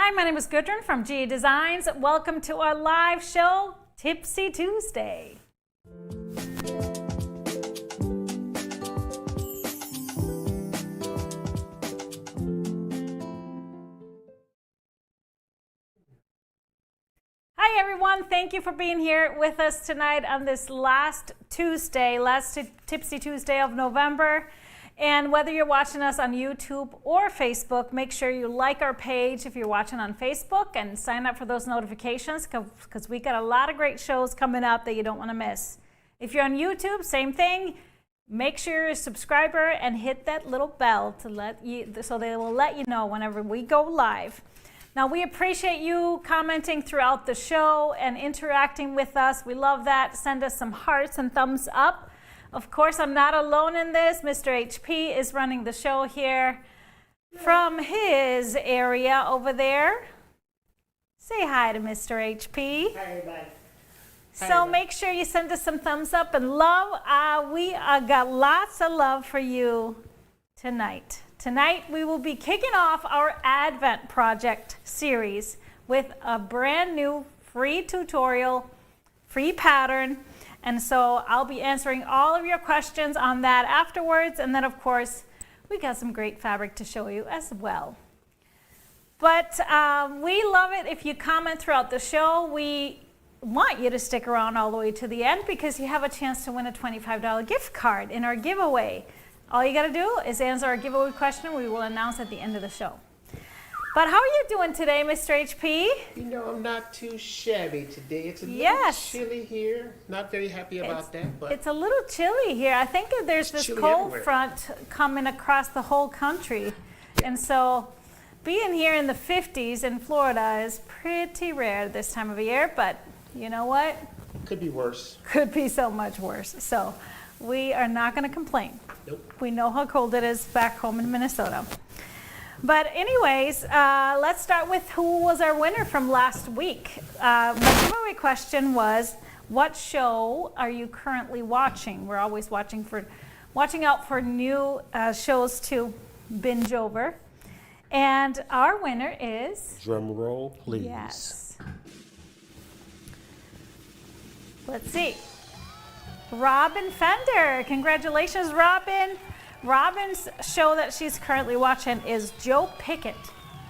Hi, my name is Gudrun from GA Designs. Welcome to our live show, Tipsy Tuesday. Hi everyone, thank you for being here with us tonight on this last Tuesday, last Tipsy Tuesday of November. And whether you're watching us on YouTube or Facebook, make sure you like our page if you're watching on Facebook and sign up for those notifications because we got a lot of great shows coming up that you don't want to miss. If you're on YouTube, same thing. Make sure you're a subscriber and hit that little bell so they will let you know whenever we go live. Now, we appreciate you commenting throughout the show and interacting with us. We love that. Send us some hearts and thumbs up. Of course, I'm not alone in this. Mr. HP is running the show here from his area over there. Say hi to Mr. HP. Hi, everybody. So make sure you send us some thumbs up and love. We got lots of love for you tonight. Tonight, we will be kicking off our Advent Project series with a brand new free tutorial, free pattern. And so I'll be answering all of your questions on that afterwards. And then, of course, we got some great fabric to show you as well. But we love it if you comment throughout the show. We want you to stick around all the way to the end because you have a chance to win a $25 gift card in our giveaway. All you got to do is answer our giveaway question we will announce at the end of the show. But how are you doing today, Mr. HP? You know, I'm not too shabby today. It's a little chilly here. Not very happy about that. But it's a little chilly here. I think that there's this cold front coming across the whole country. Yeah. And so being here in the 50s in Florida is pretty rare this time of year. But you know what? Could be worse. Could be so much worse. So we are not going to complain. Nope. We know how cold it is back home in Minnesota. But anyways, let's start with who was our winner from last week. My giveaway question was, what show are you currently watching? We're always watching out for new shows to binge over. And our winner is... Drum roll, please. Yes. Let's see. Robin Fender. Congratulations, Robin. Robin's show that she's currently watching is Joe Pickett.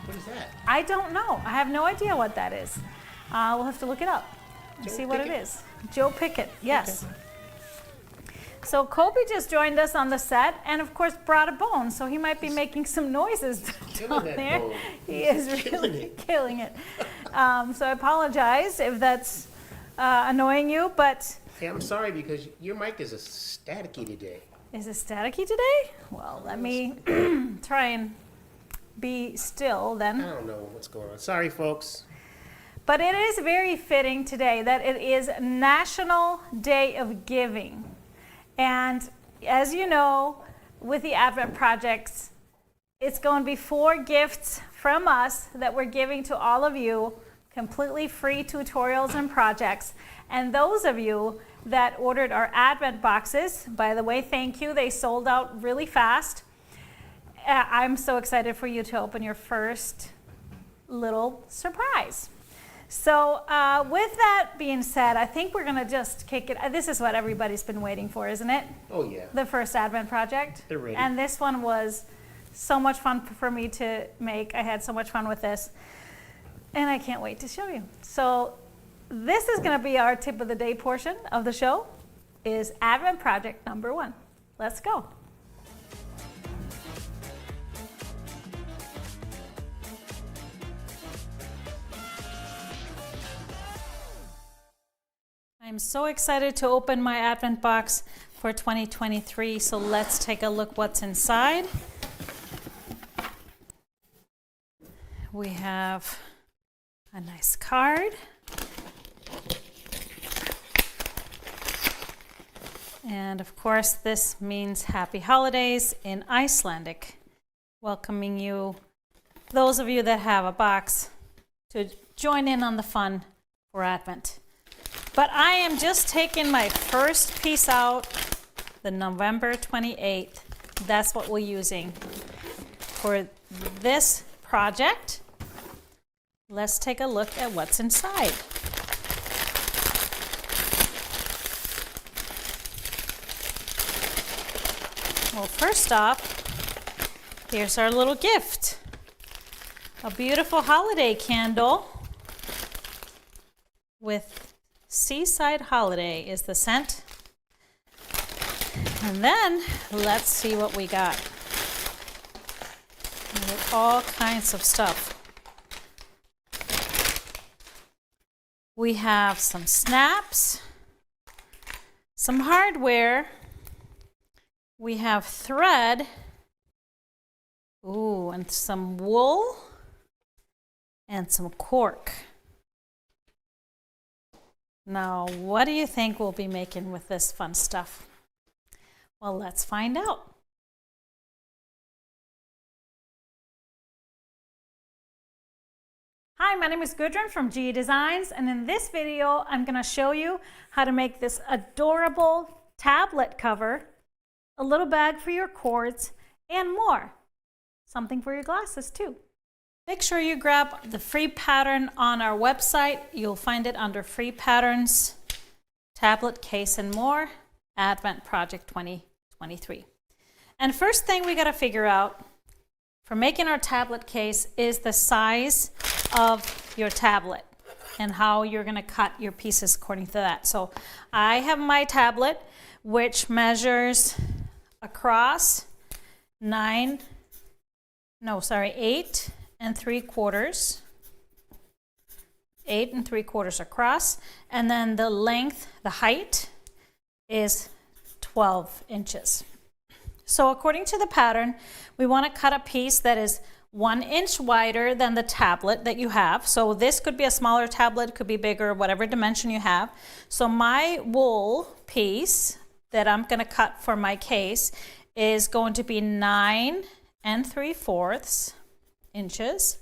What is that? I don't know. I have no idea what that is. We'll have to look it up and see what it is. Joe Pickett, yes. Okay. So Kobe just joined us on the set and, of course, brought a bone. So he might be making some noises down there. Bone. He is really killing it. So I apologize if that's annoying you, but... Hey, I'm sorry because your mic is a staticky today. Is it staticky today? Well, let me try and be still then. I don't know what's going on. Sorry, folks. But it is very fitting today that it is National Day of Giving. And as you know, with the Advent Projects, it's going to be 4 gifts from us that we're giving to all of you, completely free tutorials and projects. And those of you that ordered our Advent boxes, by the way, thank you. They sold out really fast. I'm so excited for you to open your first little surprise. So with that being said, I think we're going to just kick it. This is what everybody's been waiting for, isn't it? Oh, yeah. The first Advent project. They're ready. And this one was so much fun for me to make. I had so much fun with this. And I can't wait to show you. So this is going to be our tip of the day portion of the show, is Advent Project number 1. Let's go. I'm so excited to open my Advent box for 2023, so let's take a look what's inside. We have a nice card. And of course, this means Happy Holidays in Icelandic, welcoming you, those of you that have a box, to join in on the fun for Advent. But I am just taking my first piece out, the November 28th. That's what we're using for this project. let's take a look at what's inside. Well, first off, here's our little gift. A beautiful holiday candle with Seaside Holiday is the scent. And then let's see what we got. All kinds of stuff. We have some snaps, some hardware, we have thread, ooh, and some wool, and some cork. Now, what do you think we'll be making with this fun stuff? Well, let's find out. Hi, my name is Gudrun from GE Designs, and in this video, I'm going to show you how to make this adorable tablet cover, a little bag for your cords, and more. Something for your glasses too. Make sure you grab the free pattern on our website. You'll find it under Free Patterns, Tablet Case and More, Advent Project 2023. And first thing we got to figure out for making our tablet case is the size of your tablet and how you're going to cut your pieces according to that. So I have my tablet, which measures across 8 and 3/4. 8 and 3/4 across, and then the length, the height is 12 inches. So according to the pattern, we want to cut a piece that is 1 inch wider than the tablet that you have. So this could be a smaller tablet, could be bigger, whatever dimension you have. So my wool piece that I'm going to cut for my case is going to be 9 3/4 inches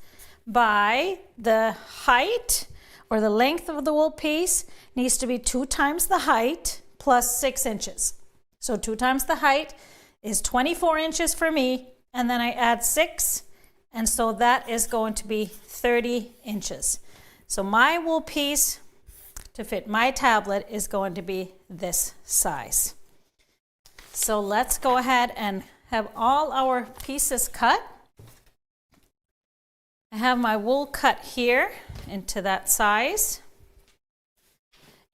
by the height, or the length of the wool piece needs to be 2 times the height plus 6 inches. So 2 times the height is 24 inches for me, and then I add 6, and so that is going to be 30 inches. So my wool piece to fit my tablet is going to be this size. So let's go ahead and have all our pieces cut. I have my wool cut here into that size.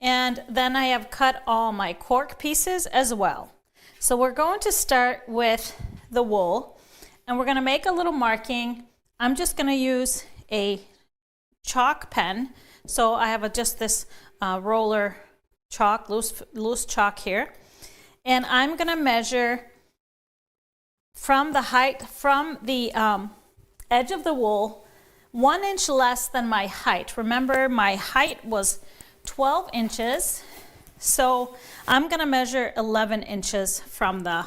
And then I have cut all my cork pieces as well. So we're going to start with the wool, and we're going to make a little marking. I'm just going to use a chalk pen. So I have just this roller chalk, loose chalk here. And I'm going to measure from the height, from the edge of the wool, 1 inch less than my height. Remember, my height was 12 inches. So I'm going to measure 11 inches from the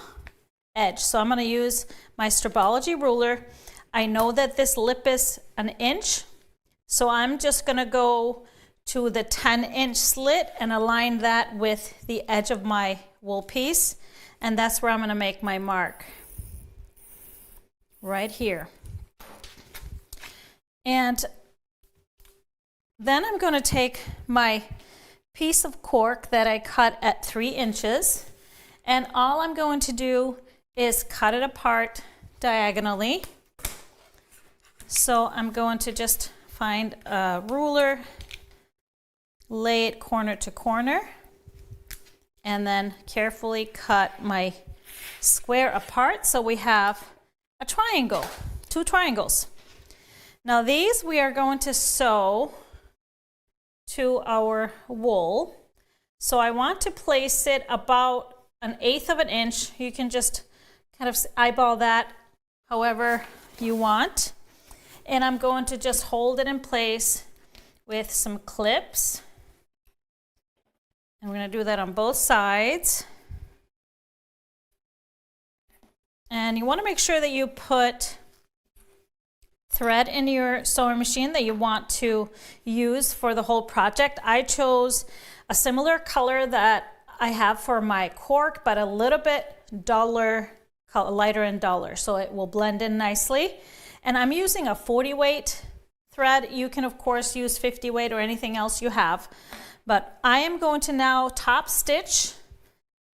edge. So I'm going to use my Stripology ruler. I know that this lip is 1 inch. So I'm just going to go to the 10-inch slit and align that with the edge of my wool piece. And that's where I'm going to make my mark. Right here. And then I'm going to take my piece of cork that I cut at 3 inches, and all I'm going to do is cut it apart diagonally. So I'm going to just find a ruler, lay it corner to corner, and then carefully cut my square apart so we have a triangle, 2 triangles. Now these we are going to sew to our wool. So I want to place it about 1/8 of an inch. You can just kind of eyeball that however you want. And I'm going to just hold it in place with some clips. And we're going to do that on both sides. And you want to make sure that you put thread in your sewing machine that you want to use for the whole project. I chose a similar color that I have for my cork, but a little bit duller, lighter and duller, so it will blend in nicely. And I'm using a 40 weight thread. You can of course use 50 weight or anything else you have, but I am going to now top stitch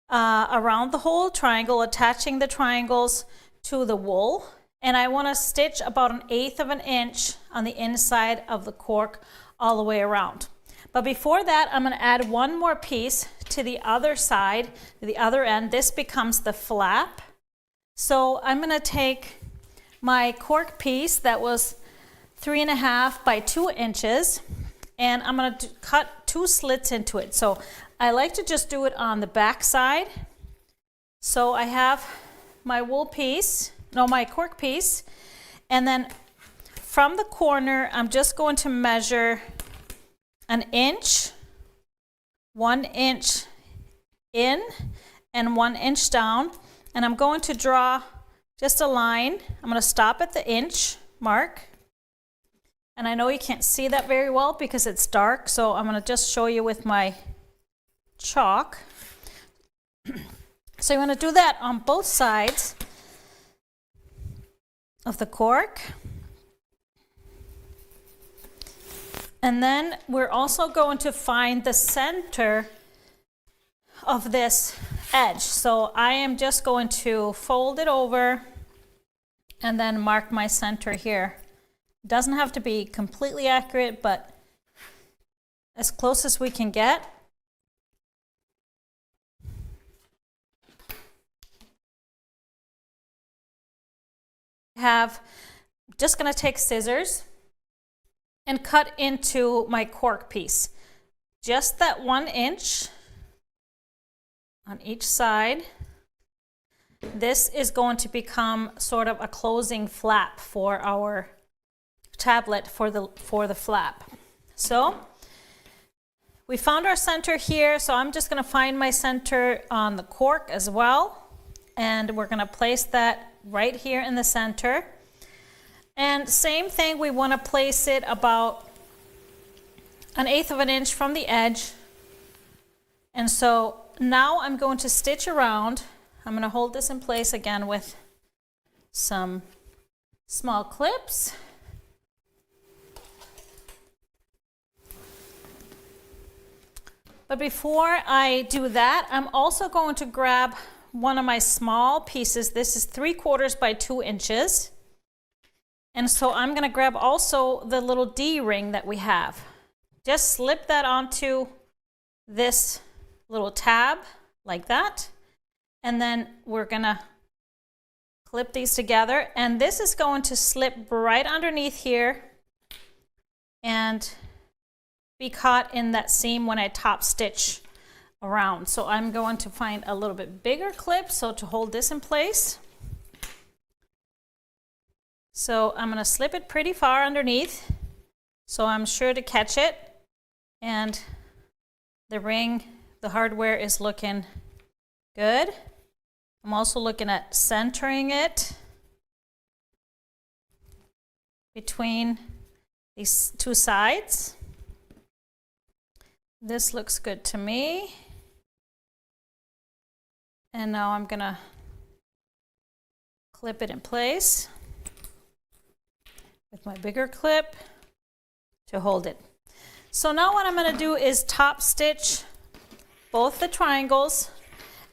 around the whole triangle, attaching the triangles to the wool, and I want to stitch about 1/8 of an inch on the inside of the cork all the way around. But before that, I'm going to add one more piece to the other side, to the other end. This becomes the flap. So I'm going to take my cork piece that was 3.5 by 2 inches, and I'm going to cut 2 slits into it. So I like to just do it on the back side. So I have my wool piece, no, my cork piece, and then from the corner, I'm just going to measure 1 inch, 1 inch in, and 1 inch down, and I'm going to draw just a line. I'm going to stop at the inch mark, and I know you can't see that very well because it's dark, so I'm going to just show you with my chalk. So you want to do that on both sides of the cork. And then we're also going to find the center of this edge. So I am just going to fold it over and then mark my center here. Doesn't have to be completely accurate, but as close as we can get. Just going to take scissors and cut into my cork piece. Just that 1 inch on each side. This is going to become sort of a closing flap for our tablet for the flap. So we found our center here, so I'm just going to find my center on the cork as well, and we're going to place that right here in the center. And same thing, we want to place it about 1/8 of an inch from the edge. And so now I'm going to stitch around. I'm going to hold this in place again with some small clips. But before I do that, I'm also going to grab one of my small pieces. This is 3/4 by 2 inches. And so I'm going to grab also the little D-ring that we have. Just slip that onto this little tab like that. And then we're going to clip these together. And this is going to slip right underneath here and be caught in that seam when I top stitch around. So I'm going to find a little bit bigger clip so to hold this in place. So I'm going to slip it pretty far underneath so I'm sure to catch it, and the ring, the hardware is looking good. I'm also looking at centering it between these two sides. This looks good to me. And now I'm going to clip it in place with my bigger clip to hold it. So now what I'm going to do is top stitch both the triangles,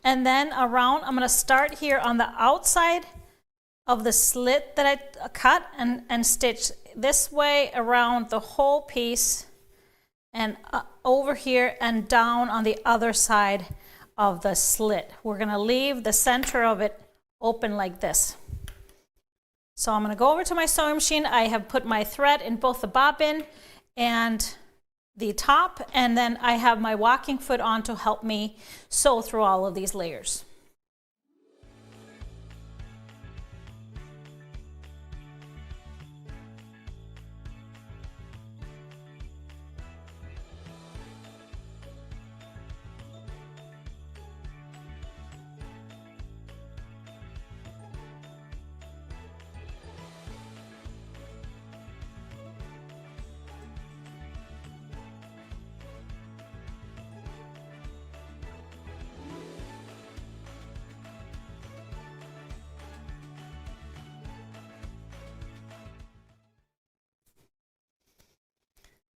and then around I'm going to start here on the outside of the slit that I cut and stitch this way around the whole piece and over here and down on the other side of the slit. We're going to leave the center of it open like this. So I'm going to go over to my sewing machine. I have put my thread in both the bobbin and the top, and then I have my walking foot on to help me sew through all of these layers.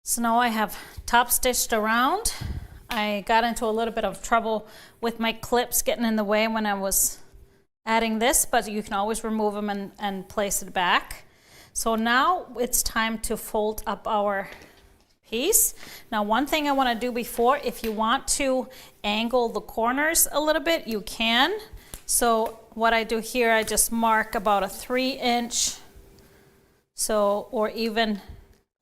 So now I have top stitched around. I got into a little bit of trouble with my clips getting in the way when I was adding this, but you can always remove them and place it back. So now it's time to fold up our piece. Now one thing I want to do before, if you want to angle the corners a little bit, you can. So what I do here, I just mark about a 3-inch, or even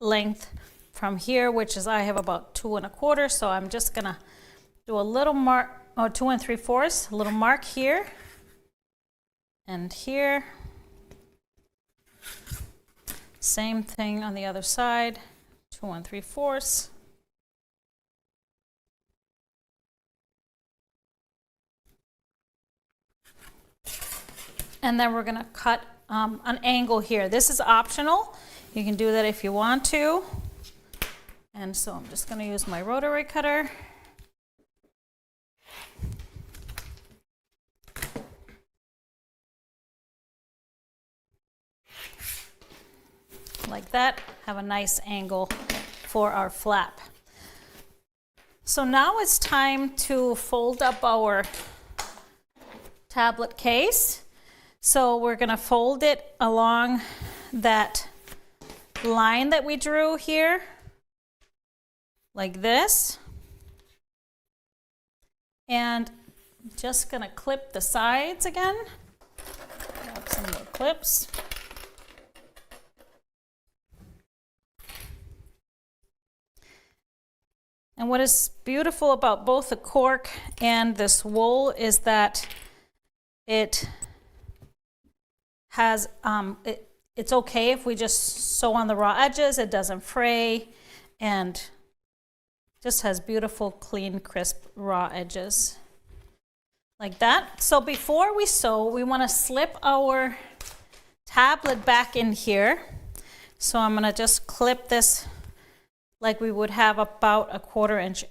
length from here, which is I have about 2 1/4. So I'm just gonna do a little mark, or 2 3/4, a little mark here and here. Same thing on the other side, 2 3/4. And then we're gonna cut an angle here. This is optional. You can do that if you want to. And so I'm just gonna use my rotary cutter. Like that, have a nice angle for our flap. So now it's time to fold up our tablet case. So we're gonna fold it along that line that we drew here, like this. And just gonna clip the sides again. Grab some more clips. And what is beautiful about both the cork and this wool is that it has, it's okay if we just sew on the raw edges, it doesn't fray, and just has beautiful, clean, crisp, raw edges. Like that. So before we sew, we want to slip our tablet back in here. So I'm going to just clip this like we would have about a 1/4 inch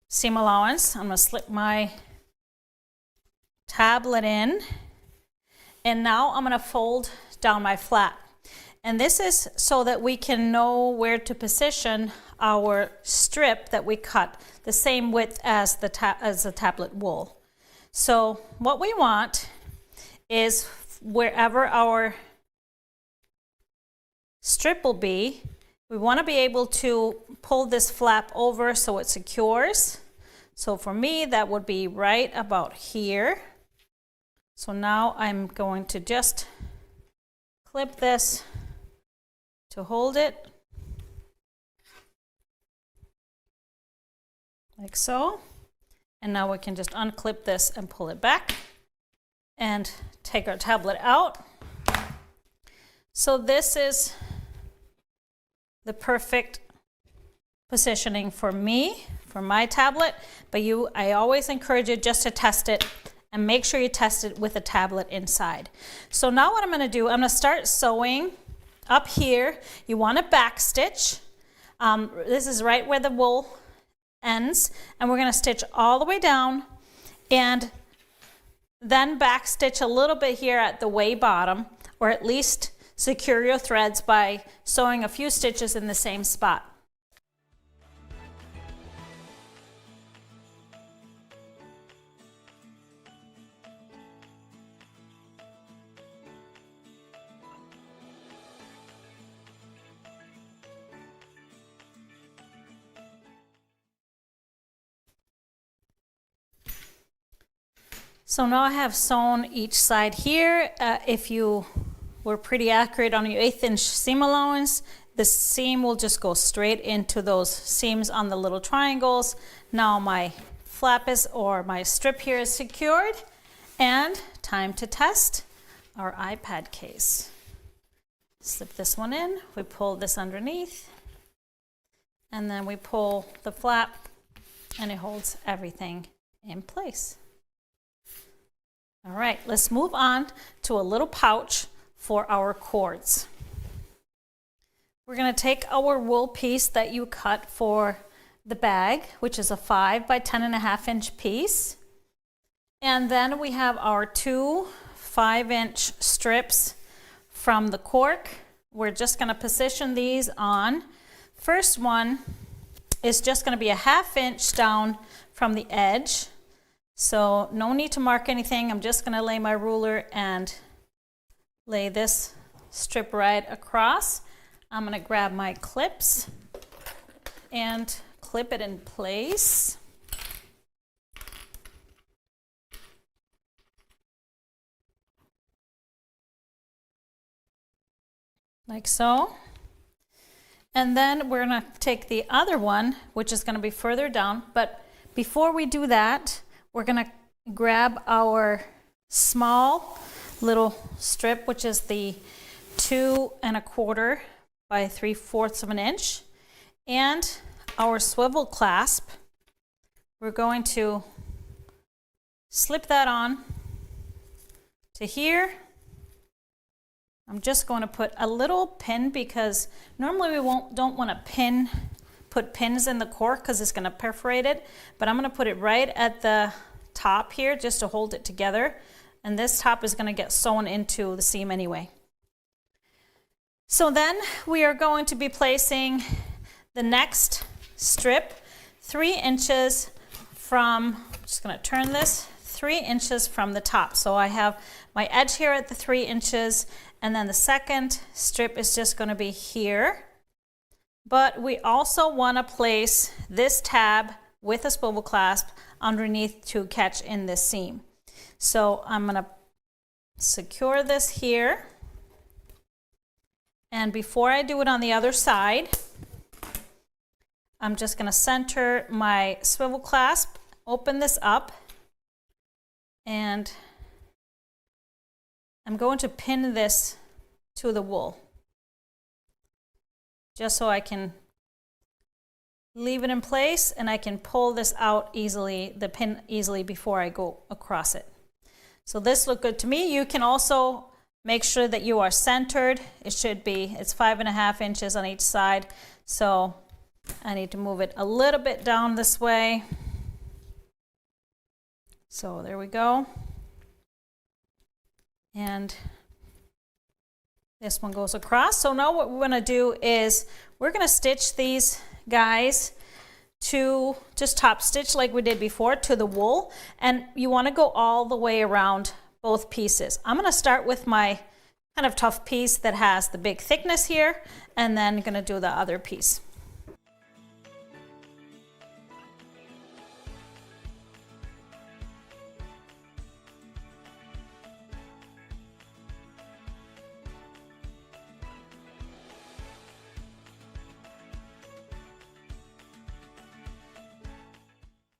seam allowance. I'm going to slip my tablet in, and now I'm going to fold down my flap. And this is so that we can know where to position our strip that we cut, the same width as the tablet wool. So what we want is wherever our strip will be, we want to be able to pull this flap over so it secures. So for me, that would be right about here. So now I'm going to just clip this to hold it, like so. And now we can just unclip this and pull it back and take our tablet out. So this is the perfect positioning for me, for my tablet, but I always encourage you just to test it and make sure you test it with a tablet inside. So now what I'm going to do, I'm going to start sewing up here. You want to back stitch. This is right where the wool ends, and we're going to stitch all the way down and then back stitch a little bit here at the way bottom, or at least secure your threads by sewing a few stitches in the same spot. So now I have sewn each side here. If you were pretty accurate on your 1/8 inch seam allowance, the seam will just go straight into those seams on the little triangles. Now my flap is, or my strip here is secured, and time to test our iPad case. Slip this one in, we pull this underneath, and then we pull the flap, and it holds everything in place. All right, let's move on to a little pouch for our cords. We're going to take our wool piece that you cut for the bag, which is a 5 by 10.5 inch piece. And then we have our 2 5-inch strips from the cork. We're just going to position these on first one is just going to be a 1/2 inch down from the edge. So no need to mark anything. I'm just going to lay my ruler and lay this strip right across. I'm going to grab my clips and clip it in place. Like so. And then we're going to take the other one, which is going to be further down. But before we do that, we're going to grab our small little strip, which is the 2 1/4 by 3/4 of an inch, and our swivel clasp. We're going to slip that on to here. I'm just going to put a little pin because normally we don't want to put pins in the cork because it's going to perforate it, but I'm going to put it right at the top here just to hold it together, and this top is going to get sewn into the seam anyway. So then we are going to be placing the next strip 3 inches from, I'm just going to turn this, 3 inches from the top. So I have my edge here at the 3 inches, and then the second strip is just going to be here. But we also want to place this tab with a swivel clasp underneath to catch in this seam. So I'm going to secure this here. And before I do it on the other side, I'm just going to center my swivel clasp, open this up, and I'm going to pin this to the wool just so I can leave it in place and I can pull this out easily, the pin easily before I go across it. So this looked good to me. You can also make sure that you are centered. It's 5.5 inches on each side. So I need to move it a little bit down this way. So there we go. And this one goes across. So now what we're going to do is we're going to stitch these guys to just top stitch like we did before to the wool, and you want to go all the way around both pieces. I'm going to start with my kind of tough piece that has the big thickness here, and then going to do the other piece.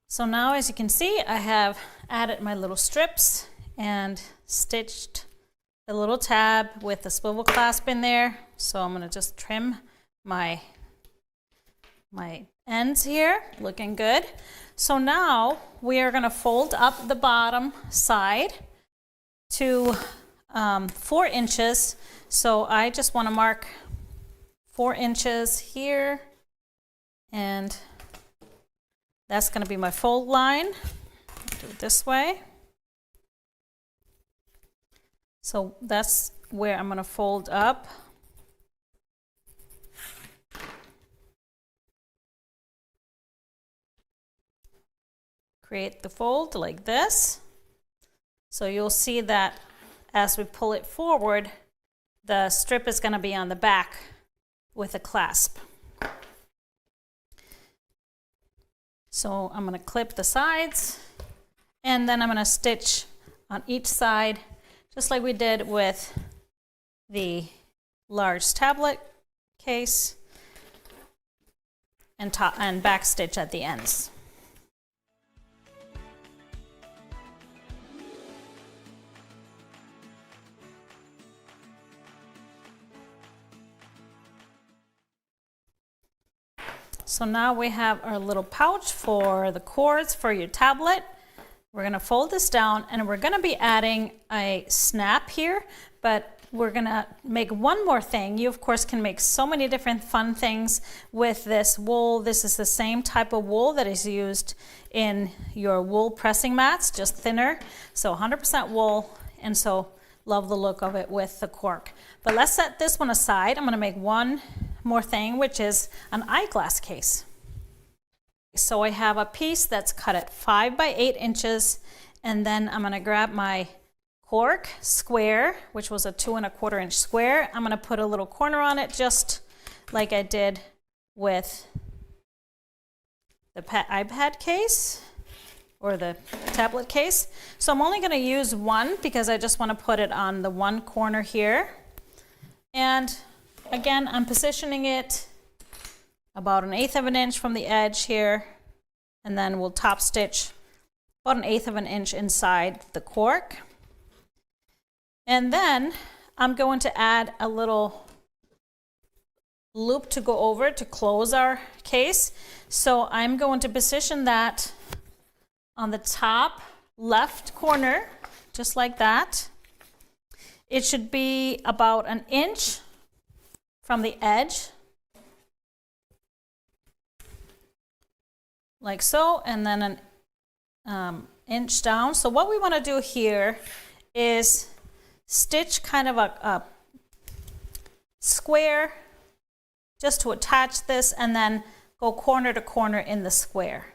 So now, as you can see, I have added my little strips and stitched the little tab with the swivel clasp in there. So I'm going to just trim my ends here, looking good. So now we are going to fold up the bottom side to 4 inches. So I just want to mark 4 inches here, and that's going to be my fold line. Do it this way. So that's where I'm going to fold up. Create the fold like this. So you'll see that as we pull it forward, the strip is going to be on the back with a clasp. So I'm going to clip the sides, and then I'm going to stitch on each side just like we did with the large tablet case, and back stitch at the ends. So now we have our little pouch for the cords for your tablet. We're going to fold this down, and we're going to be adding a snap here, but we're going to make one more thing. You, of course, can make so many different fun things with this wool. This is the same type of wool that is used in your wool pressing mats, just thinner. So 100% wool, and so love the look of it with the cork. But let's set this one aside. I'm going to make one more thing, which is an eyeglass case. So I have a piece that's cut at 5 by 8 inches, and then I'm going to grab my cork square, which was a 2 1/4 inch square. I'm going to put a little corner on it, just like I did with the iPad case or the tablet case. So I'm only going to use one because I just want to put it on the one corner here. And again, I'm positioning it about 1/8 of an inch from the edge here, and then we'll top stitch about 1/8 of an inch inside the cork. And then I'm going to add a little loop to go over to close our case. So I'm going to position that on the top left corner, just like that. It should be about 1 inch from the edge, like so, and then an inch down. So what we want to do here is stitch kind of a square just to attach this, and then go corner to corner in the square.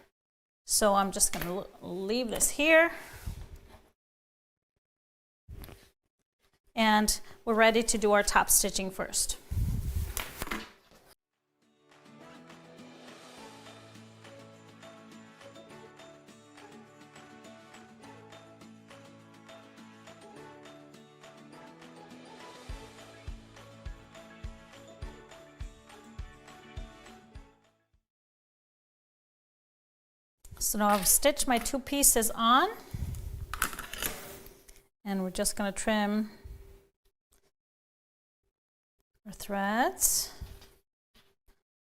So I'm just going to leave this here, and we're ready to do our top stitching first. So now I've stitched my 2 pieces on, and we're just going to trim our threads.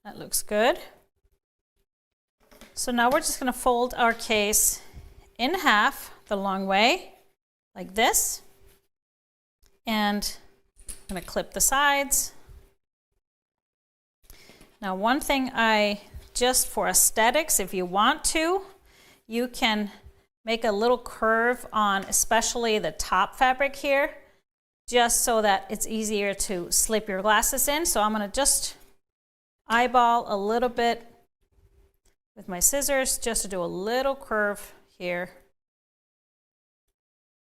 That looks good. So now we're just going to fold our case in half the long way, like this, and I'm going to clip the sides. Now, one thing just for aesthetics, if you want to, you can make a little curve on especially the top fabric here, just so that it's easier to slip your glasses in. So I'm going to just eyeball a little bit with my scissors just to do a little curve here.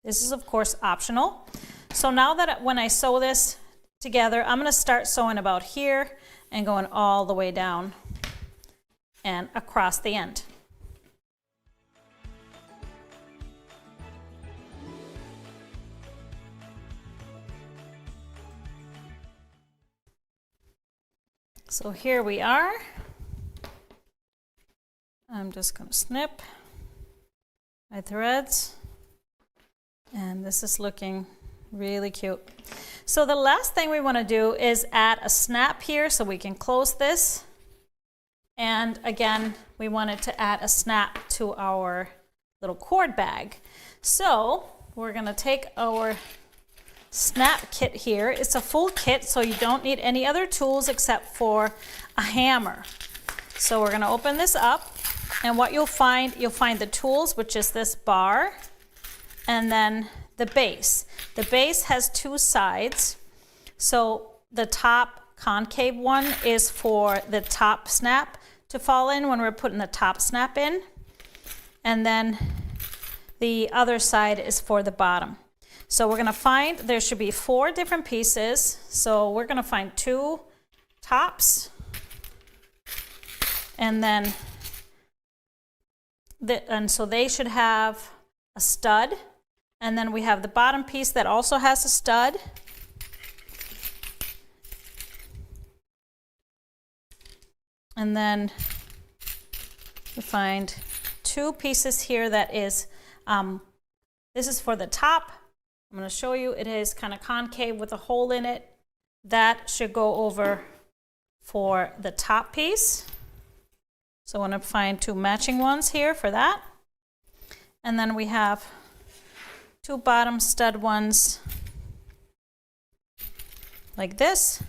This is of course optional. So now that when I sew this together, I'm going to start sewing about here and going all the way down and across the end. So here we are. I'm just going to snip my threads, and this is looking really cute. So the last thing we want to do is add a snap here so we can close this. And again, we wanted to add a snap to our little cord bag. So we're going to take our snap kit here. It's a full kit, so you don't need any other tools except for a hammer. So we're going to open this up, and what you'll find the tools, which is this bar, and then the base. The base has 2 sides. So the top concave one is for the top snap to fall in when we're putting the top snap in, and then the other side is for the bottom. So we're going to find, there should be 4 different pieces. So we're going to find 2 tops, and then so they should have a stud, and then we have the bottom piece that also has a stud. And then we find 2 pieces here that is, this is for the top. I'm going to show you, it is kind of concave with a hole in it. That should go over for the top piece. So I want to find 2 matching ones here for that. And then we have 2 bottom stud ones like this.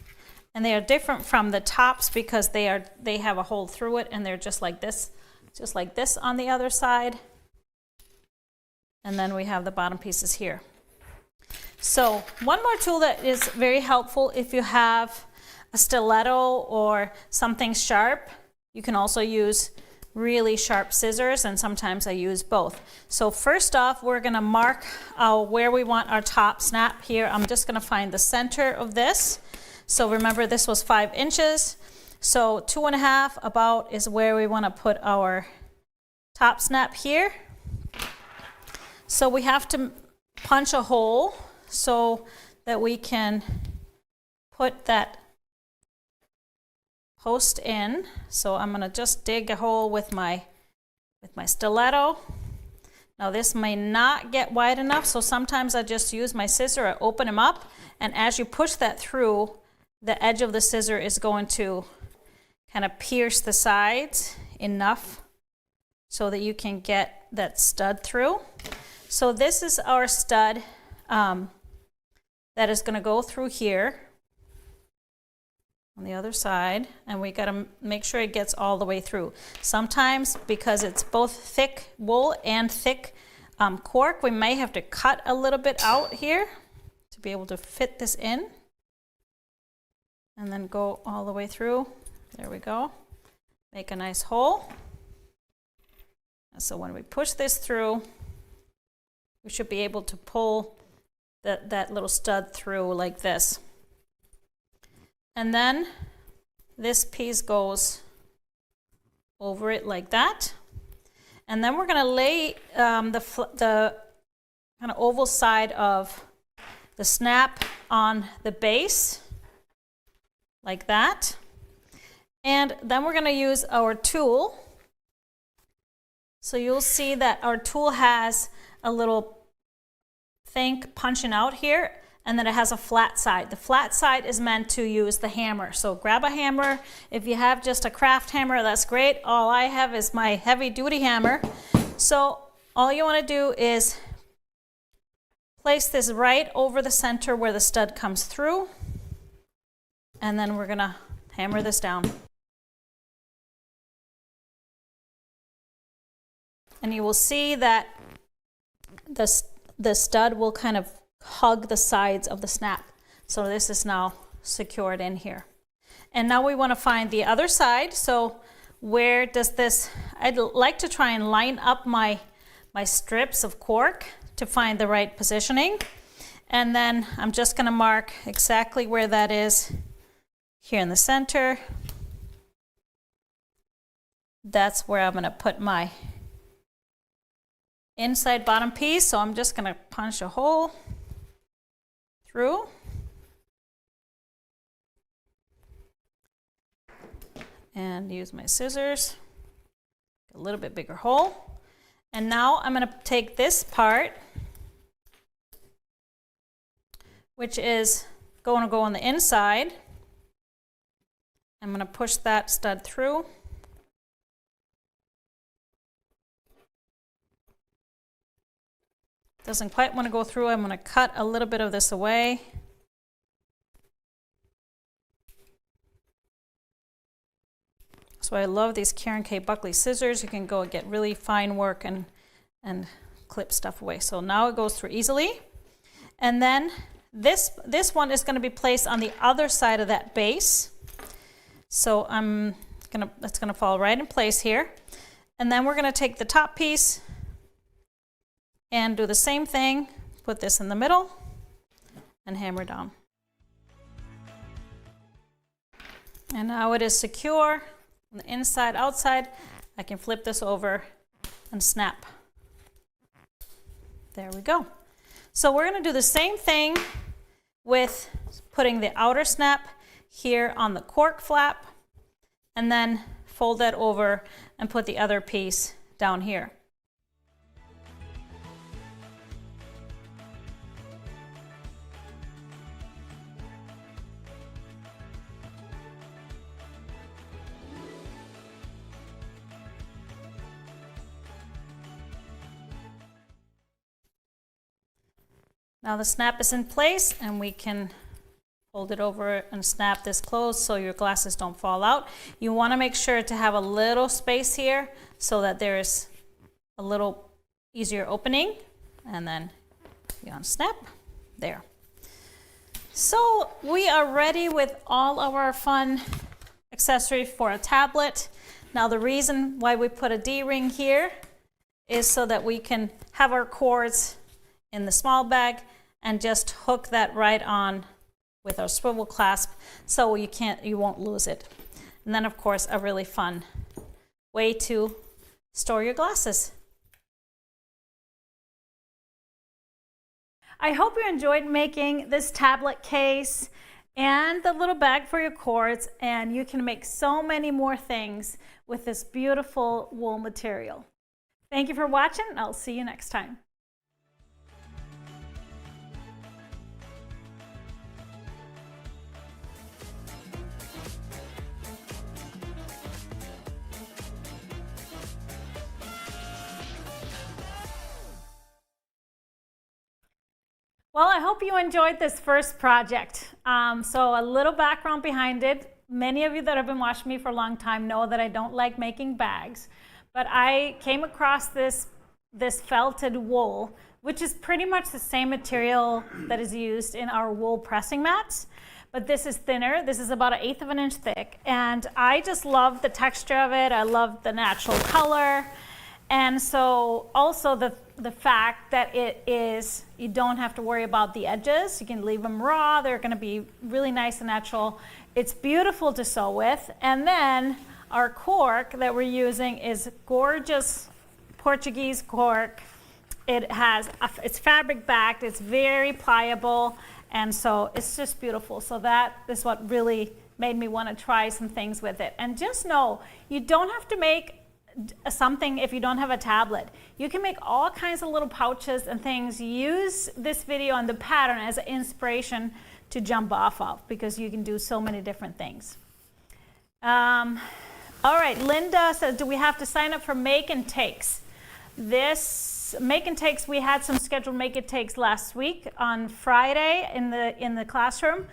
And they are different from the tops because they have a hole through it, and they're just like this on the other side. And then we have the bottom pieces here. So one more tool that is very helpful if you have a stiletto or something sharp, you can also use really sharp scissors, and sometimes I use both. So first off, we're gonna mark where we want our top snap here. I'm just gonna find the center of this. So remember, this was 5 inches. So 2.5 about is where we wanna put our top snap here. So we have to punch a hole so that we can put that post in. So I'm gonna just dig a hole with my stiletto. Now this may not get wide enough, so sometimes I just use my scissor, I open them up, and as you push that through, the edge of the scissor is going to kind of pierce the sides enough so that you can get that stud through. So this is our stud that is gonna go through here on the other side, and we got to make sure it gets all the way through. Sometimes, because it's both thick wool and thick cork, we may have to cut a little bit out here to be able to fit this in, and then go all the way through. There we go. Make a nice hole. So when we push this through, we should be able to pull that little stud through like this. And then this piece goes over it like that. And then we're going to lay the kind of oval side of the snap on the base like that. And then we're going to use our tool. So you'll see that our tool has a little thing punching out here, and then it has a flat side. The flat side is meant to use the hammer. So grab a hammer. If you have just a craft hammer, that's great. All I have is my heavy duty hammer. So all you want to do is place this right over the center where the stud comes through, and then we're gonna hammer this down. And you will see that the stud will kind of hug the sides of the snap. So this is now secured in here. And now we want to find the other side. So where does this, I'd like to try and line up my strips of cork to find the right positioning. And then I'm just going to mark exactly where that is here in the center. That's where I'm going to put my inside bottom piece. So I'm just going to punch a hole through. And use my scissors, a little bit bigger hole. And now I'm going to take this part, which is going to go on the inside. I'm going to push that stud through. Doesn't quite want to go through. I'm going to cut a little bit of this away. So I love these Karen K. Buckley scissors. You can go get really fine work and clip stuff away. So now it goes through easily. And then this one is going to be placed on the other side of that base. So it's going to fall right in place here. And then we're going to take the top piece and do the same thing. Put this in the middle and hammer down. And now it is secure. On the inside, outside, I can flip this over and snap. There we go. So we're going to do the same thing with putting the outer snap here on the cork flap, and then fold that over and put the other piece down here. Now the snap is in place, and we can fold it over and snap this closed so your glasses don't fall out. You want to make sure to have a little space here so that there is a little easier opening, and then you unsnap there. So we are ready with all of our fun accessories for a tablet. Now the reason why we put a D-ring here is so that we can have our cords in the small bag and just hook that right on with our swivel clasp so you won't lose it. And then of course a really fun way to store your glasses. I hope you enjoyed making this tablet case and the little bag for your cords, and you can make so many more things with this beautiful wool material. Thank you for watching, and I'll see you next time. Well, I hope you enjoyed this first project. So a little background behind it. Many of you that have been watching me for a long time know that I don't like making bags, but I came across this felted wool, which is pretty much the same material that is used in our wool pressing mats, but this is thinner. This is about 1/8 of an inch thick, and I just love the texture of it. I love the natural color. And so also the fact that you don't have to worry about the edges. You can leave them raw. They're going to be really nice and natural. It's beautiful to sew with. And then our cork that we're using is gorgeous Portuguese cork. It's fabric backed. It's very pliable. And so it's just beautiful. So that is what really made me want to try some things with it. And just know, you don't have to make something if you don't have a tablet. You can make all kinds of little pouches and things. Use this video and the pattern as an inspiration to jump off of, because you can do so many different things. All right, Linda says, do we have to sign up for Make and Takes? This Make and Takes, we had some scheduled Make and Takes last week on Friday in the classroom.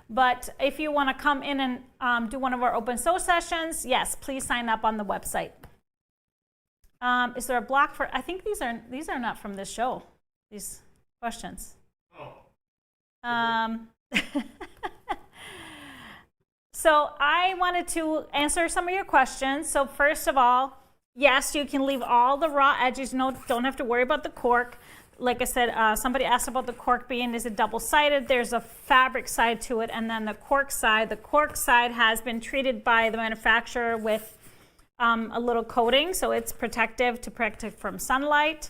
But if you want to come in and do one of our open sew sessions, yes, please sign up on the website. Is there a block for? I think these are not from this show. These questions. Oh. So I wanted to answer some of your questions. So first of all, yes, you can leave all the raw edges. No, don't have to worry about the cork. Like I said, somebody asked about the cork being, is it double-sided? There's a fabric side to it, and then the cork side. The cork side has been treated by the manufacturer with a little coating, so it's protective to protect it from sunlight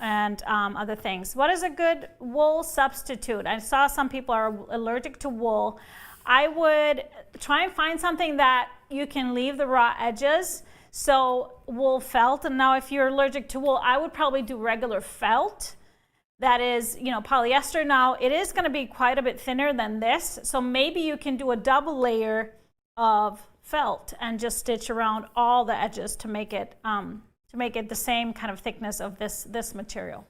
and other things. What is a good wool substitute? I saw some people are allergic to wool. I would try and find something that you can leave the raw edges. So wool felt, and now if you're allergic to wool, I would probably do regular felt. That is, polyester. Now it is going to be quite a bit thinner than this, so maybe you can do a double layer of felt and just stitch around all the edges to make it the same kind of thickness of this material.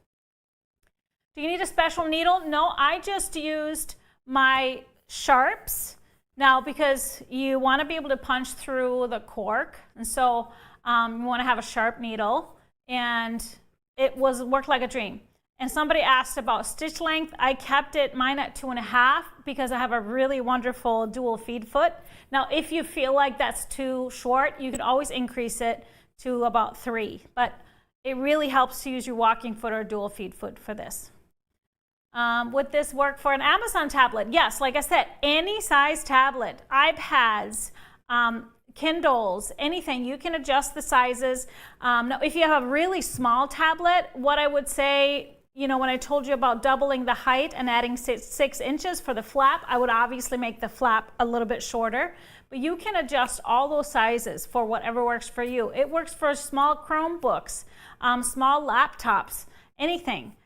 Do you need a special needle? No, I just used my sharps now, because you want to be able to punch through the cork, and so you want to have a sharp needle, and it worked like a dream. And somebody asked about stitch length. I kept mine at 2.5 because I have a really wonderful dual feed foot. Now, if you feel like that's too short, you could always increase it to about 3. But it really helps to use your walking foot or dual feed foot for this. Would this work for an Amazon tablet? Yes, like I said, any size tablet, iPads, Kindles, anything, you can adjust the sizes. Now, if you have a really small tablet, what I would say, when I told you about doubling the height and adding 6 inches for the flap, I would obviously make the flap a little bit shorter, but you can adjust all those sizes for whatever works for you. It works for small Chromebooks, small laptops, anything.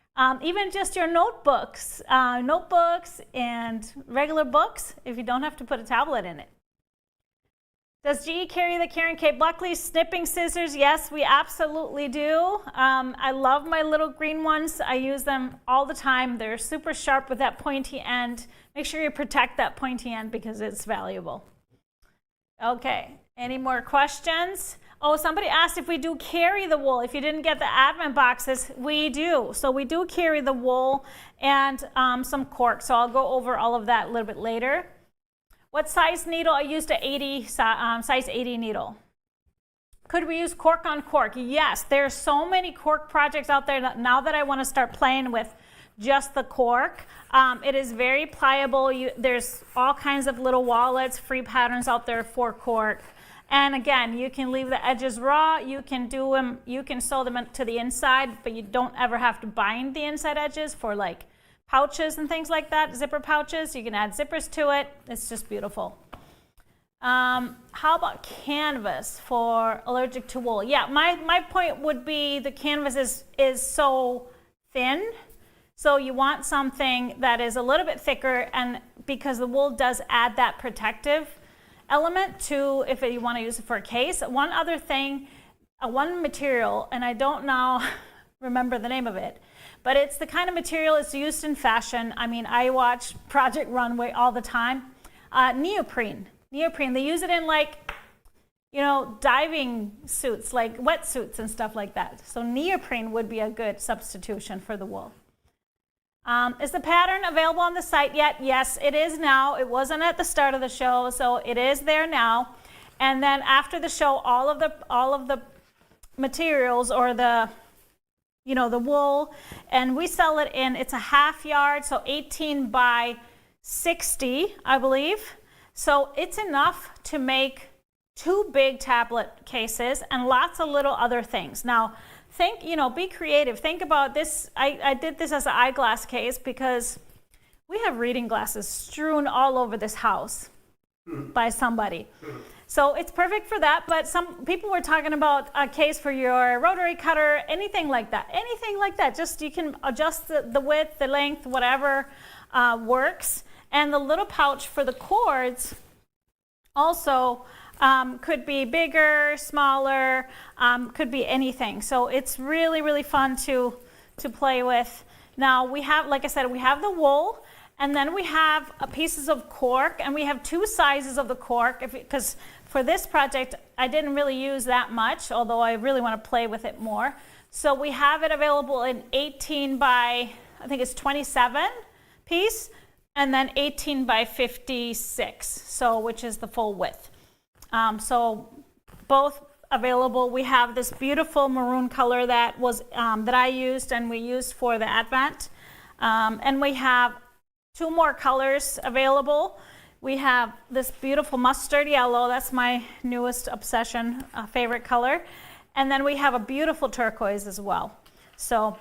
Even just your notebooks and regular books, if you don't have to put a tablet in it. Does GE carry the Karen K. Buckley snipping scissors? Yes, we absolutely do. I love my little green ones. I use them all the time. They're super sharp with that pointy end. Make sure you protect that pointy end because it's valuable. Okay, any more questions? Oh, somebody asked if we do carry the wool. If you didn't get the advent boxes, we do. So we do carry the wool and some cork. So I'll go over all of that a little bit later. What size needle? I used a size 80 needle. Could we use cork on cork? Yes, there's so many cork projects out there now that I want to start playing with just the cork. It is very pliable. There's all kinds of little wallets, free patterns out there for cork. And again, you can leave the edges raw. You can do them. You can sew them to the inside, but you don't ever have to bind the inside edges for like pouches and things like that. Zipper pouches. You can add zippers to it. It's just beautiful. How about canvas for allergic to wool? Yeah, my point would be the canvas is so thin. So you want something that is a little bit thicker, and because the wool does add that protective element to if you want to use it for a case. One other thing, one material, and I don't now remember the name of it, but it's the kind of material it's used in fashion. I mean, I watch Project Runway all the time. Neoprene. Neoprene, they use it in like, you know, diving suits, like wetsuits and stuff like that. So neoprene would be a good substitution for the wool. Is the pattern available on the site yet? Yes, it is now. It wasn't at the start of the show, so it is there now. And then after the show, all of the materials, or the, you know, the wool, and we sell it in, it's a half yard, so 18 by 60, I believe. So it's enough to make 2 big tablet cases and lots of little other things. Now, think, you know, be creative. Think about this. I did this as an eyeglass case because we have reading glasses strewn all over this house by somebody. So it's perfect for that, but some people were talking about a case for your rotary cutter, anything like that. Anything like that. Just you can adjust the width, the length, whatever works. And the little pouch for the cords also could be bigger, smaller, could be anything. So it's really, really fun to play with. Now we have, like I said, we have the wool, and then we have pieces of cork, and we have 2 sizes of the cork, because for this project I didn't really use that much, although I really want to play with it more. So we have it available in 18 by, I think it's 27 piece, and then 18 by 56, so which is the full width. So both available. We have this beautiful maroon color that was that I used and we used for the Advent, and we have 2 more colors available. We have this beautiful mustard yellow. That's my newest obsession, favorite color, and then we have a beautiful turquoise as well. So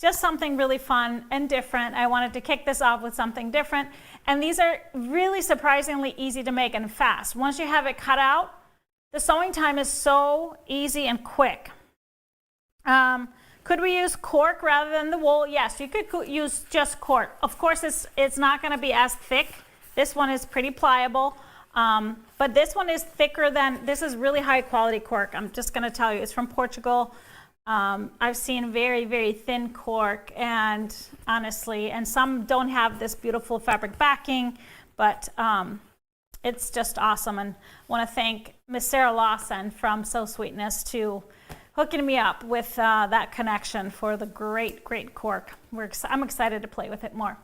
just something really fun and different. I wanted to kick this off with something different. And these are really surprisingly easy to make and fast. Once you have it cut out, the sewing time is so easy and quick. Could we use cork rather than the wool? Yes, you could use just cork. Of course, it's not going to be as thick. This one is pretty pliable. But this one is thicker than, this is really high quality cork. I'm just going to tell you, it's from Portugal. I've seen very, very thin cork, and honestly, and some don't have this beautiful fabric backing, but it's just awesome. And I want to thank Miss Sarah Lawson from Sew Sweetness to hooking me up with that connection for the great, great cork. I'm excited to play with it more.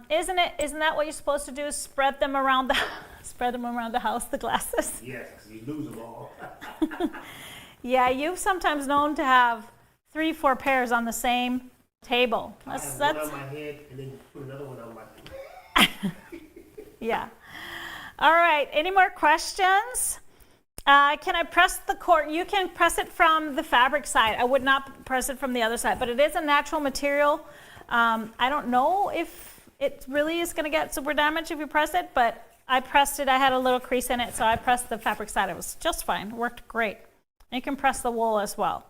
Isn't that what you're supposed to do? Spread them around the house, the glasses. Yes, you lose them all. Yeah, you've sometimes known to have 3, 4 pairs on the same table. I have one on my head and then put another one on my Yeah. All right, any more questions? Can I press the cork? You can press it from the fabric side. I would not press it from the other side, but it is a natural material. I don't know if it really is going to get super damaged if you press it, but I pressed it. I had a little crease in it, so I pressed the fabric side. It was just fine. It worked great. You can press the wool as well.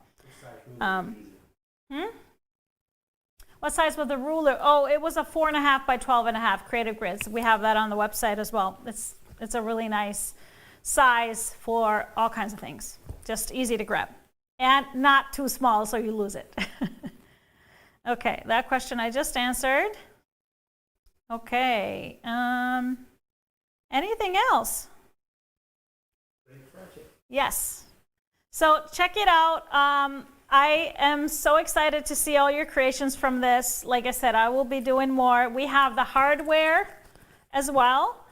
What size was the ruler? Oh, it was a 4.5 by 12.5 Creative Grids. We have that on the website as well. It's a really nice size for all kinds of things. Just easy to grab. And not too small so you lose it. Okay, that question I just answered. Okay, anything else? Yes. So check it out. I am so excited to see all your creations from this. Like I said, I will be doing more. We have the hardware as well,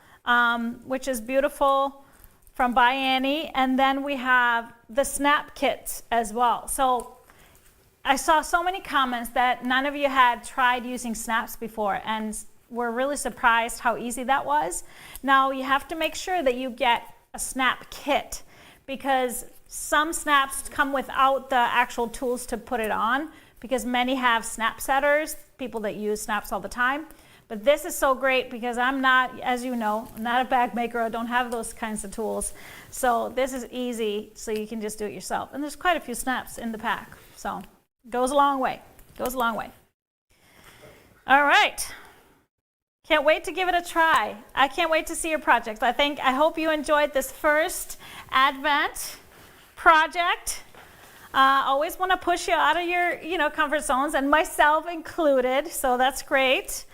which is beautiful from By Annie. And then we have the snap kits as well. So I saw so many comments that none of you had tried using snaps before, and we're really surprised how easy that was. Now you have to make sure that you get a snap kit, because some snaps come without the actual tools to put it on, because many have snap setters, people that use snaps all the time. But this is so great because I'm not, as you know, I'm not a bag maker. I don't have those kinds of tools. So this is easy, so you can just do it yourself. And there's quite a few snaps in the pack. So goes a long way, goes a long way. All right. Can't wait to give it a try. I can't wait to see your project. I hope you enjoyed this first Advent project. Always want to push you out of your, comfort zones, and myself included. So that's great.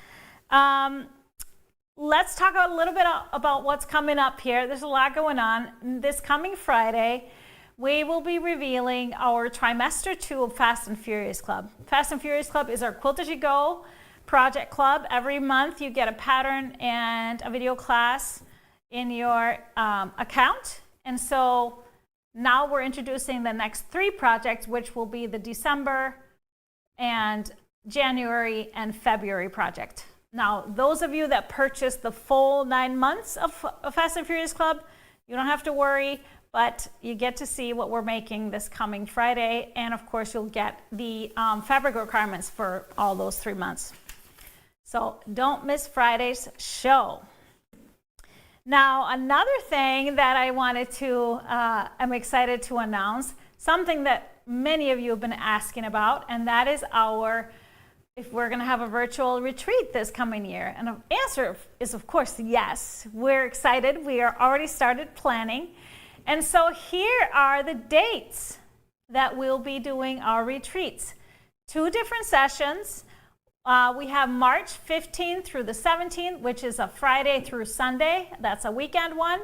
Let's talk a little bit about what's coming up here. There's a lot going on. This coming Friday, we will be revealing our Trimester 2 of Fast and Furious Club. Fast and Furious Club is our Quilt As You Go project club. Every month you get a pattern and a video class in your account. And so now we're introducing the next 3 projects, which will be the December and January and February project. Now, those of you that purchased the full 9 months of Fast and Furious Club, you don't have to worry, but you get to see what we're making this coming Friday. And of course, you'll get the fabric requirements for all those 3 months. So don't miss Friday's show. Now, another thing that I wanted to, I'm excited to announce, something that many of you have been asking about, and that is if we're going to have a virtual retreat this coming year. And the answer is, of course, yes. We're excited. We are already started planning. And so here are the dates that we'll be doing our retreats. 2 different sessions. We have March 15th through the 17th, which is a Friday through Sunday. That's a weekend one.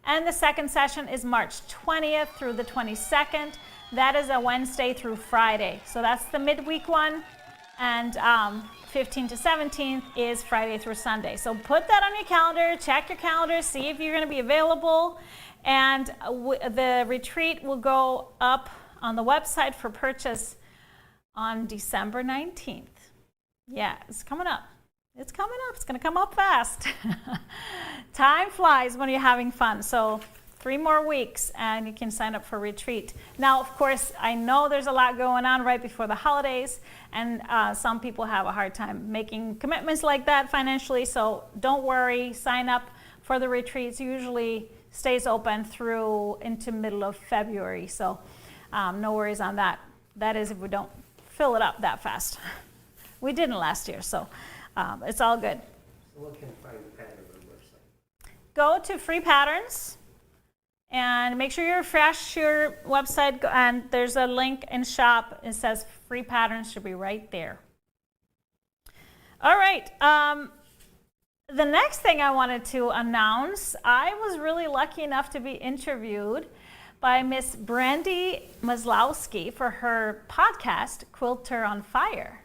And the second session is March 20th through the 22nd. That is a Wednesday through Friday. So that's the midweek one. And 15th to 17th is Friday through Sunday. So put that on your calendar, check your calendar, see if you're going to be available. And the retreat will go up on the website for purchase on December 19th. Yeah, it's coming up. It's coming up. It's going to come up fast. Time flies when you're having fun. So 3 more weeks and you can sign up for retreat. Now, of course, I know there's a lot going on right before the holidays, and some people have a hard time making commitments like that financially. So don't worry. Sign up for the retreats. Usually stays open through into middle of February. So no worries on that. That is if we don't fill it up that fast. We didn't last year, so it's all good. So one can find the pattern on the website. Go to Free Patterns and make sure you refresh your website, and there's a link in shop. It says Free Patterns, should be right there. All right. The next thing I wanted to announce, I was really lucky enough to be interviewed by Miss Brandy Maslowski for her podcast, Quilter on Fire.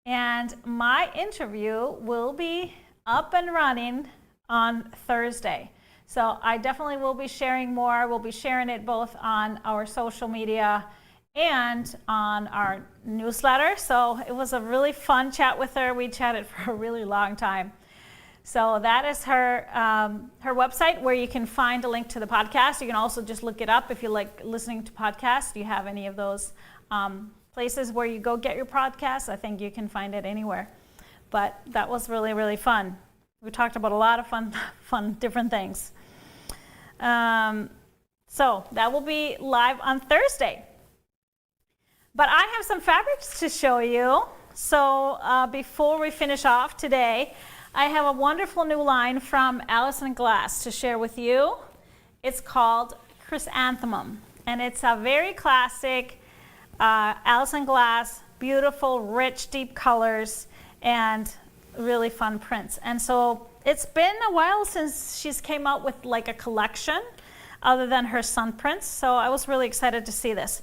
And my interview will be up and running on Thursday. So I definitely will be sharing more. We'll be sharing it both on our social media and on our newsletter. So it was a really fun chat with her. We chatted for a really long time. So that is her website, where you can find a link to the podcast. You can also just look it up if you like listening to podcasts. Do you have any of those places where you go get your podcasts? I think you can find it anywhere. But that was really, really fun. We talked about a lot of fun different things. So that will be live on Thursday. But I have some fabrics to show you. So before we finish off today, I have a wonderful new line from Allison Glass to share with you. It's called Chrysanthemum, and it's a very classic Allison Glass, beautiful, rich, deep colors, and really fun prints. And so it's been a while since she's came out with like a collection other than her sun prints. So I was really excited to see this.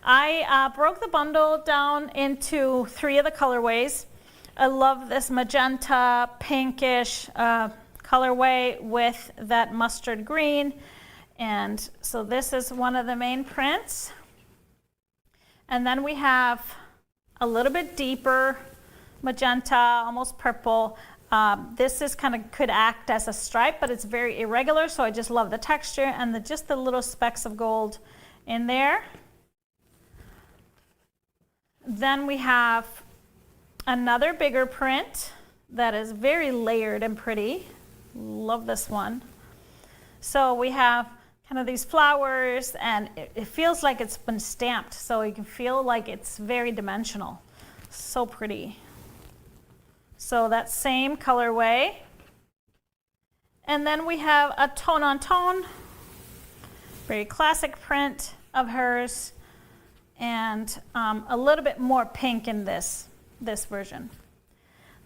I broke the bundle down into 3 of the colorways. I love this magenta pinkish colorway with that mustard green. And so this is one of the main prints. And then we have a little bit deeper magenta, almost purple. This is could act as a stripe, but it's very irregular, so I just love the texture and just the little specks of gold in there. Then we have another bigger print that is very layered and pretty. Love this one. So we have kind of these flowers, and it feels like it's been stamped, so you can feel like it's very dimensional. So pretty. So that same colorway. And then we have a tone on tone, very classic print of hers, and a little bit more pink in this version.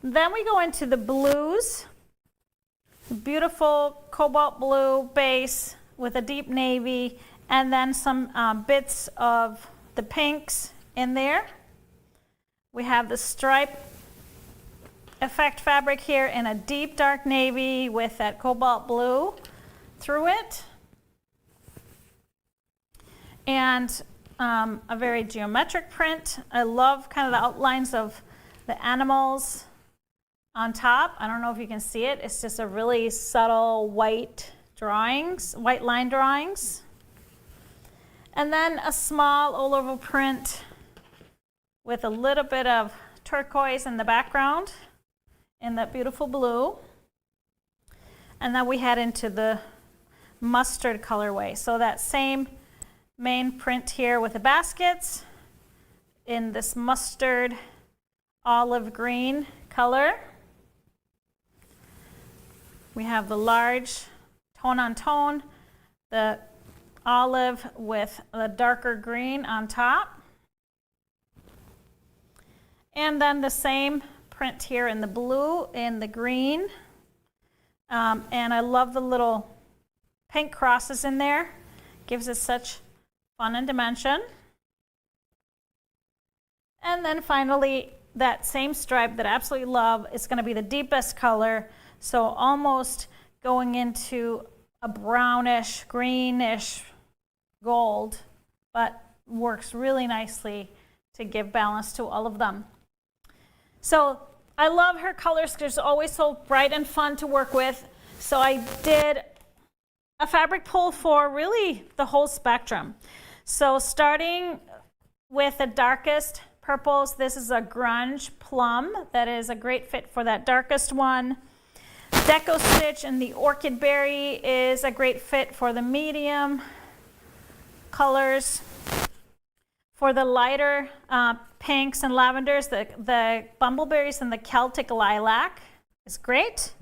Then we go into the blues, beautiful cobalt blue base with a deep navy, and then some bits of the pinks in there. We have the stripe effect fabric here in a deep dark navy with that cobalt blue through it. And a very geometric print. I love kind of the outlines of the animals on top. I don't know if you can see it. It's just a really subtle white drawings, white line drawings. And then a small oval print with a little bit of turquoise in the background in that beautiful blue. And then we head into the mustard colorway. So that same main print here with the baskets in this mustard olive green color. We have the large tone on tone, the olive with the darker green on top. And then the same print here in the blue and the green. And I love the little pink crosses in there. Gives it such fun and dimension. And then finally, that same stripe that I absolutely love is going to be the deepest color. So almost going into a brownish, greenish gold, but works really nicely to give balance to all of them. So I love her colors because they're always so bright and fun to work with. So I did a fabric pull for really the whole spectrum. So starting with the darkest purples, this is a grunge plum that is a great fit for that darkest one. Deco Stitch and the Orchid Berry is a great fit for the medium colors. For the lighter pinks and lavenders, the Bumbleberries and the Celtic Lilac is great.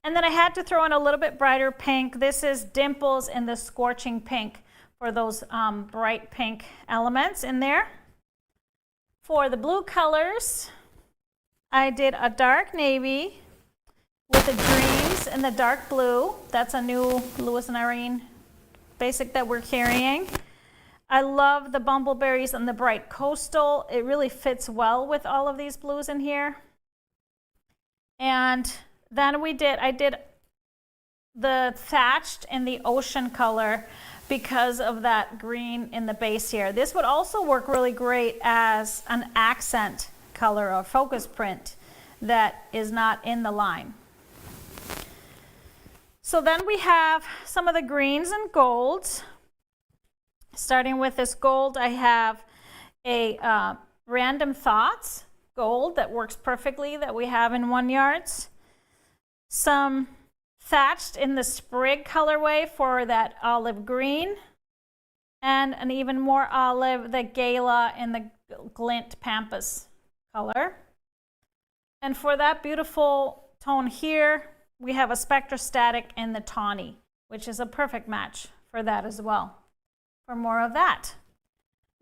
And then I had to throw in a little bit brighter pink. This is Dimples in the Scorching Pink for those bright pink elements in there. For the blue colors, I did a dark navy with the greens and the dark blue. That's a new Lewis and Irene basic that we're carrying. I love the Bumbleberries and the bright coastal. It really fits well with all of these blues in here. And then I did the thatched in the ocean color because of that green in the base here. This would also work really great as an accent color or focus print that is not in the line. So then we have some of the greens and golds. Starting with this gold, I have a Random Thoughts gold that works perfectly that we have in 1 yards. Some thatched in the Sprig colorway for that olive green. And an even more olive, the Gala in the Glint Pampas color. And for that beautiful tone here, we have a Spectrostatic in the Tawny, which is a perfect match for that as well. For more of that.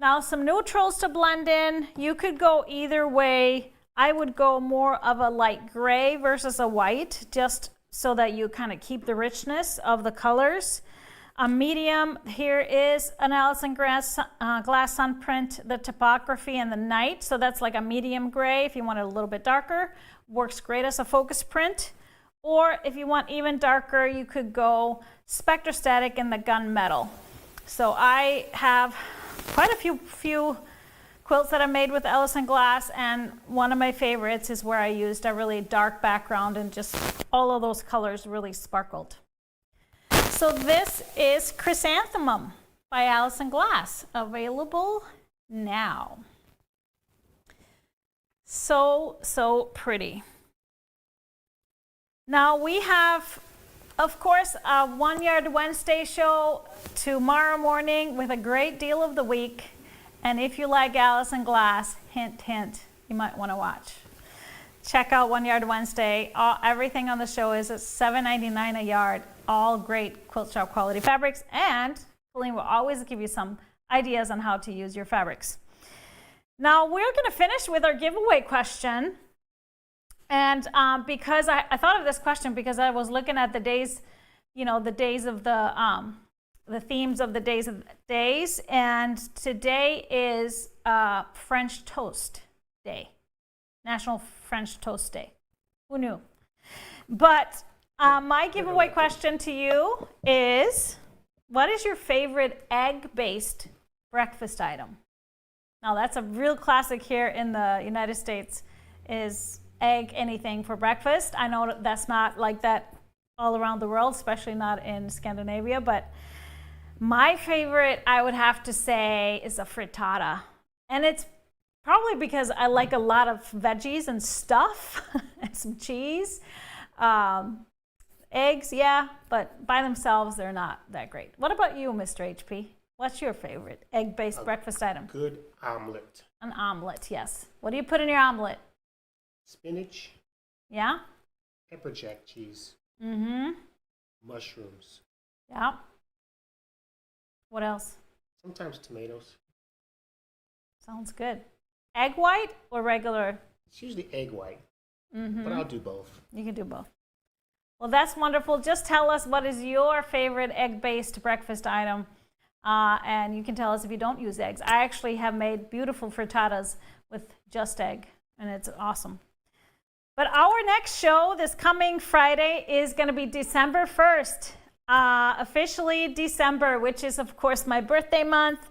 Now some neutrals to blend in. You could go either way. I would go more of a light gray versus a white, just so that you kind of keep the richness of the colors. A medium, here is an Allison Glass sun print, the typography and the night. So that's like a medium gray. If you want it a little bit darker, works great as a focus print. Or if you want even darker, you could go Spectrostatic in the gunmetal. So I have quite a few quilts that I made with Allison Glass, and one of my favorites is where I used a really dark background and just all of those colors really sparkled. So this is Chrysanthemum by Allison Glass, available now. So pretty. Now we have, of course, a 1 Yard Wednesday show tomorrow morning with a great deal of the week. And if you like Allison Glass, hint, hint, you might want to watch. Check out 1 Yard Wednesday. Everything on the show is at $7.99 a yard. All great quilt shop quality fabrics, and Colleen will always give you some ideas on how to use your fabrics. Now we're going to finish with our giveaway question, and because I thought of this question because I was looking at the days, the days of the themes of the days, and today is French Toast Day, National French Toast Day. Who knew? But my giveaway question to you is, what is your favorite egg-based breakfast item? Now that's a real classic here in the United States, is egg anything for breakfast. I know that's not like that all around the world, especially not in Scandinavia, but my favorite, I would have to say, is a frittata. And it's probably because I like a lot of veggies and stuff and some cheese. Eggs, yeah, but by themselves, they're not that great. What about you, Mr. HP? What's your favorite egg-based breakfast item? Good omelet. An omelet, yes. What do you put in your omelet? Spinach. Yeah? Pepper jack cheese. Mm-hmm. Mushrooms. Yeah. What else? Sometimes tomatoes. Sounds good. Egg white or regular? It's usually egg white, Mm-hmm. but I'll do both. You can do both. Well, that's wonderful. Just tell us what is your favorite egg-based breakfast item, and you can tell us if you don't use eggs. I actually have made beautiful frittatas with just egg, and it's awesome. But our next show this coming Friday is going to be December 1st, officially December, which is, of course, my birthday month,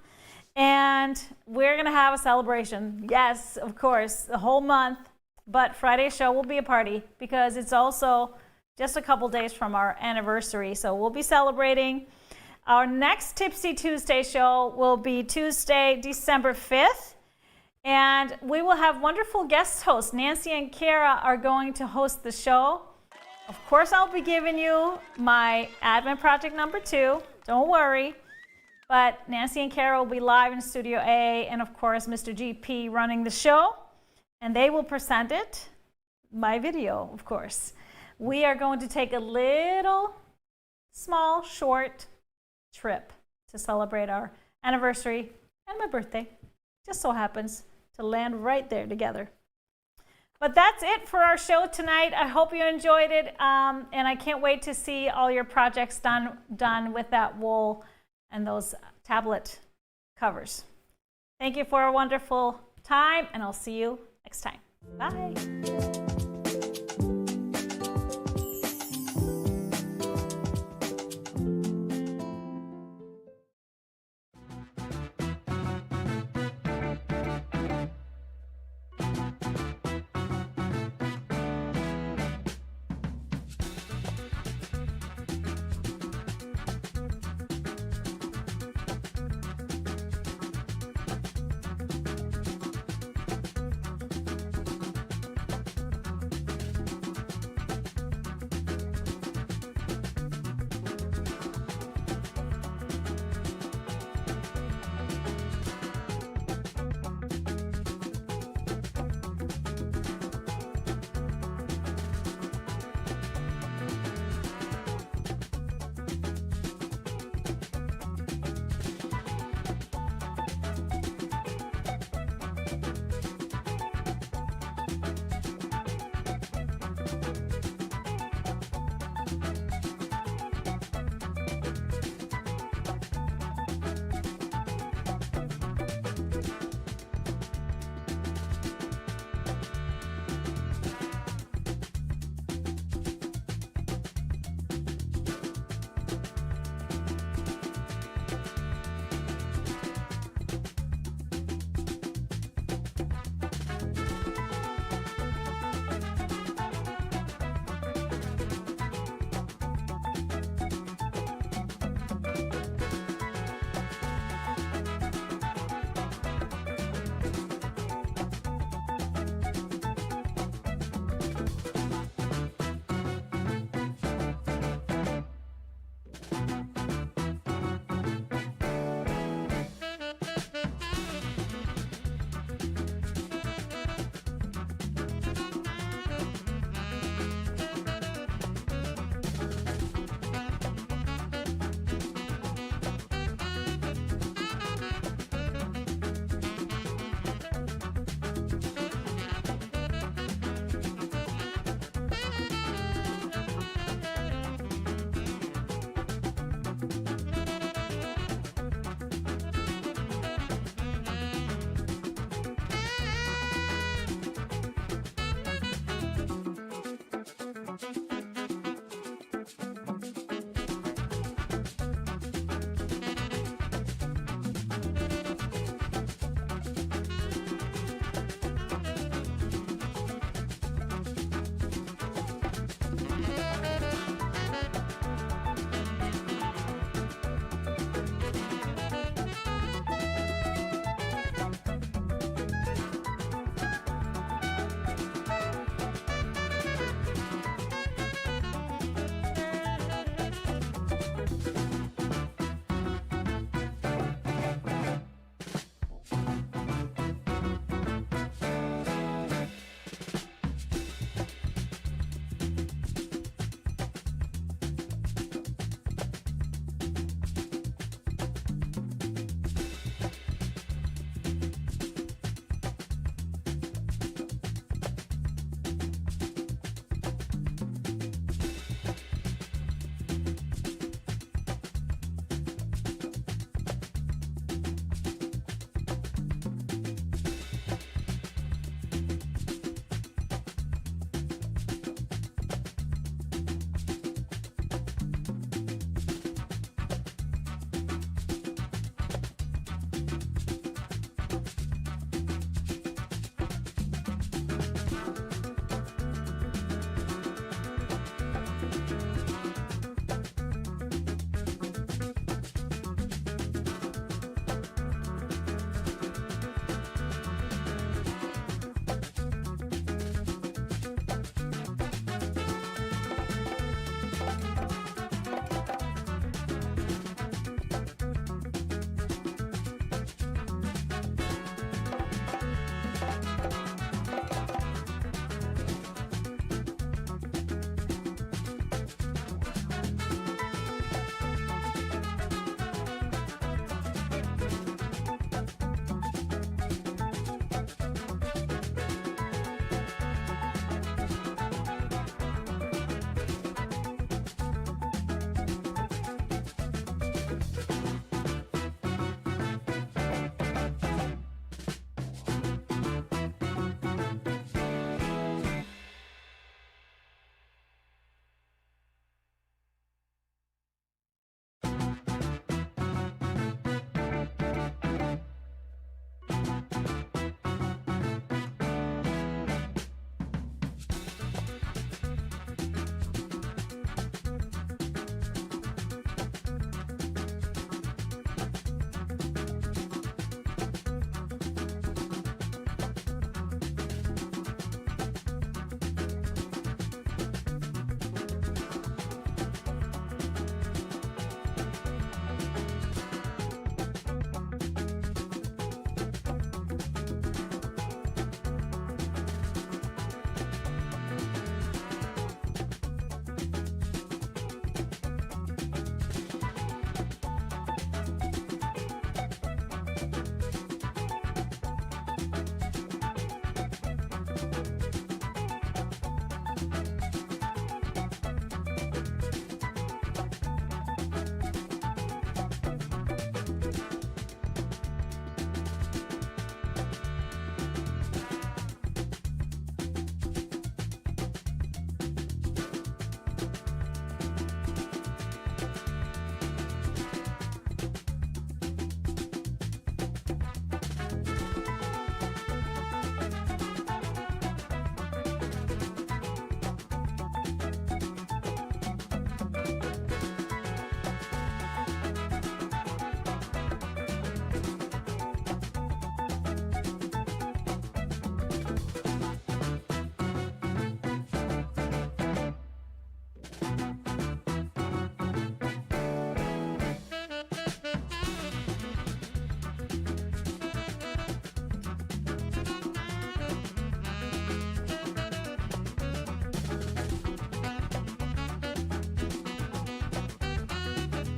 and we're going to have a celebration. Yes, of course, the whole month, but Friday's show will be a party because it's also just a couple days from our anniversary, so we'll be celebrating. Our next Tipsy Tuesday show will be Tuesday, December 5th, and we will have wonderful guest hosts. Nancy and Kara are going to host the show. Of course, I'll be giving you my advent project number 2. Don't worry. But Nancy and Kara will be live in Studio A, and of course, Mr. GP running the show, and they will present it, my video, of course. We are going to take a little, small, short trip to celebrate our anniversary and my birthday. Just so happens to land right there together. But that's it for our show tonight. I hope you enjoyed it, and I can't wait to see all your projects done with that wool and those tablet covers. Thank you for a wonderful time, and I'll see you next time. Bye.